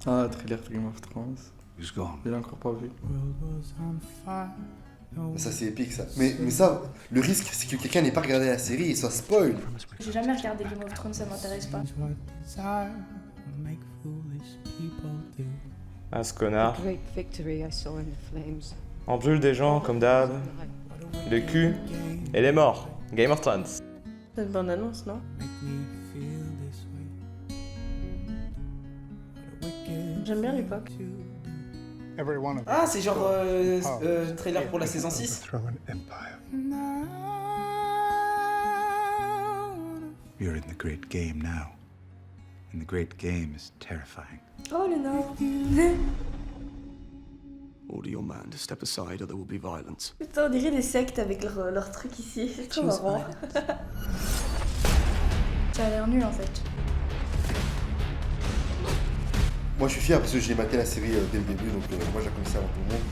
Ah, trailer de Game of Thrones. He's gone. Je l'ai encore pas vu. Ça c'est épique ça. Mais ça, le risque c'est que quelqu'un n'ait pas regardé la série et soit spoil. J'ai jamais regardé Game of Thrones, ça m'intéresse pas. Ah, ce connard. Great victory I saw in the flames. Empule des gens comme d'hab. Le cul et les morts. Game of Thrones. C'est une bonne annonce, non? J'aime bien l'époque. Ah, c'est genre trailer pour la saison 6. You're in the great game now. And the great game is terrifying. Oh le Nord. Order your man to step aside or there will be violence. Putain, on dirait des sectes avec leur truc ici. C'est trop marrant. Ça a l'air nul en fait. Moi je suis fier parce que j'ai maté la série dès le début, donc moi j'ai commencé avant tout le monde.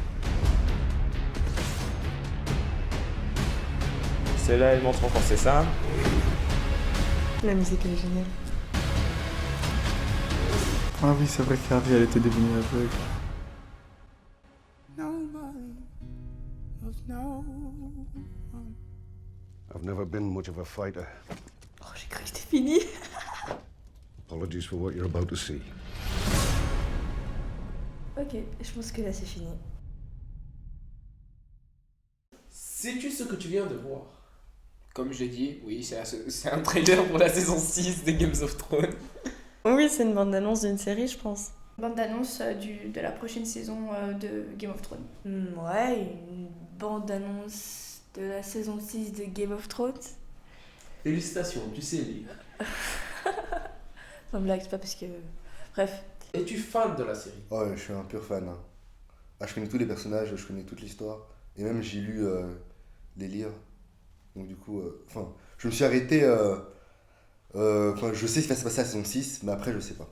C'est là, ils montrent quand c'est ça. La musique elle est géniale. Ah oui, c'est vrai qu'Harry elle était devenue aveugle. I've never been much of a fighter. Oh, j'ai cru que c'était fini. Apologies for what you're about to see. Ok, je pense que là c'est fini. Sais-tu ce que tu viens de voir? Comme je l'ai dit, oui, c'est un trailer pour la saison 6 de Game of Thrones. Oui, c'est une bande-annonce d'une série, je pense. Bande d'annonce de la prochaine saison de Game of Thrones. Ouais, une bande-annonce de la saison 6 de Game of Thrones. Félicitations, tu sais lire. Sans blague, c'est pas parce que... Bref. Es-tu fan de la série? Oh, je suis un pur fan. Hein. Ah, je connais tous les personnages, je connais toute l'histoire. Et même j'ai lu les livres. Donc du coup, je me suis arrêté... je sais ce qui va se passer à la saison 6, mais après je sais pas.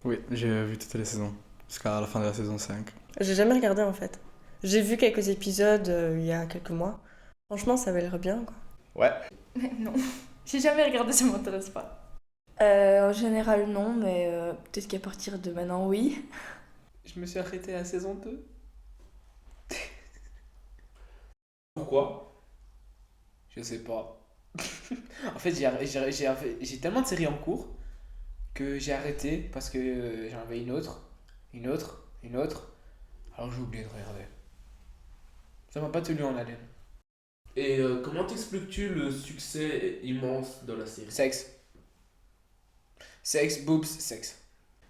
Oui, j'ai vu toutes les saisons. Jusqu'à la fin de la saison 5. J'ai jamais regardé en fait. J'ai vu quelques épisodes il y a quelques mois. Franchement, ça avait l'air bien, quoi. Ouais. Mais non, j'ai jamais regardé, ça m'intéresse pas. En général, non, mais peut-être qu'à partir de maintenant, oui. Je me suis arrêté à la saison 2. Pourquoi? Je sais pas. En fait, j'ai tellement de séries en cours que j'ai arrêté parce que j'en avais une autre. Alors j'ai oublié de regarder. Ça m'a pas tenu en haleine. Et comment t'expliques-tu le succès immense de la série? Sexe. Sexe, boobs, sexe.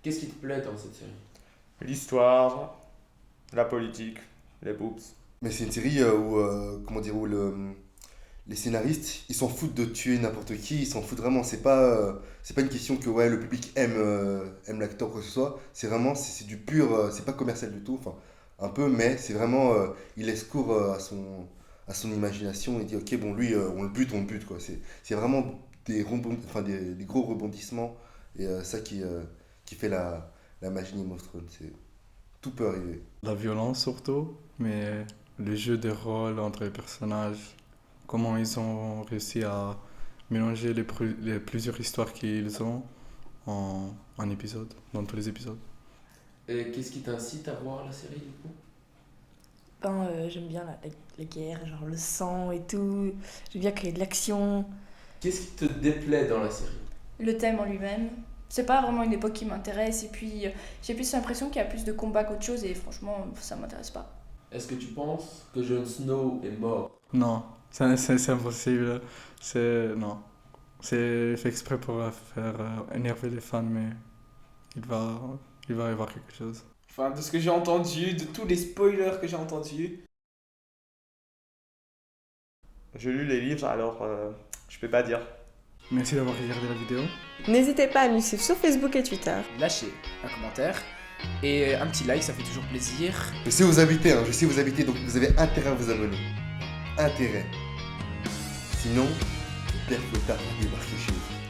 Qu'est-ce qui te plaît dans cette série? L'histoire, la politique, les boobs. Mais c'est une série où les scénaristes, ils s'en foutent de tuer n'importe qui, ils s'en foutent vraiment. C'est pas une question que ouais, le public aime l'acteur ou quoi que ce soit. C'est vraiment, c'est du pur, c'est pas commercial du tout. Enfin, un peu, mais c'est vraiment, il laisse cours à son imagination et dit ok, bon, lui, on le bute, quoi. C'est vraiment des gros rebondissements et ça qui fait la magie de Game of Thrones. Tout peut arriver. La violence surtout, mais le jeu de rôle entre les personnages, comment ils ont réussi à mélanger les plusieurs histoires qu'ils ont en épisodes, dans tous les épisodes. Et qu'est-ce qui t'incite à voir la série du coup? J'aime bien la guerre, genre le sang et tout. J'aime bien qu'il y ait de l'action. Qu'est-ce qui te déplaît dans la série? Le thème en lui-même. C'est pas vraiment une époque qui m'intéresse et puis j'ai plus l'impression qu'il y a plus de combats qu'autre chose et franchement ça m'intéresse pas. Est-ce que tu penses que Jon Snow est mort? Non, c'est impossible. Non. C'est fait exprès pour faire énerver les fans, mais il va y avoir quelque chose. Enfin, de ce que j'ai entendu, de tous les spoilers que j'ai entendus. J'ai lu les livres, alors je peux pas dire. Merci d'avoir regardé la vidéo. N'hésitez pas à nous suivre sur Facebook et Twitter. Lâchez un commentaire et un petit like, ça fait toujours plaisir. Je sais où vous habitez, donc vous avez intérêt à vous abonner. Intérêt. Sinon, le père Fouettard va débarquer chez vous.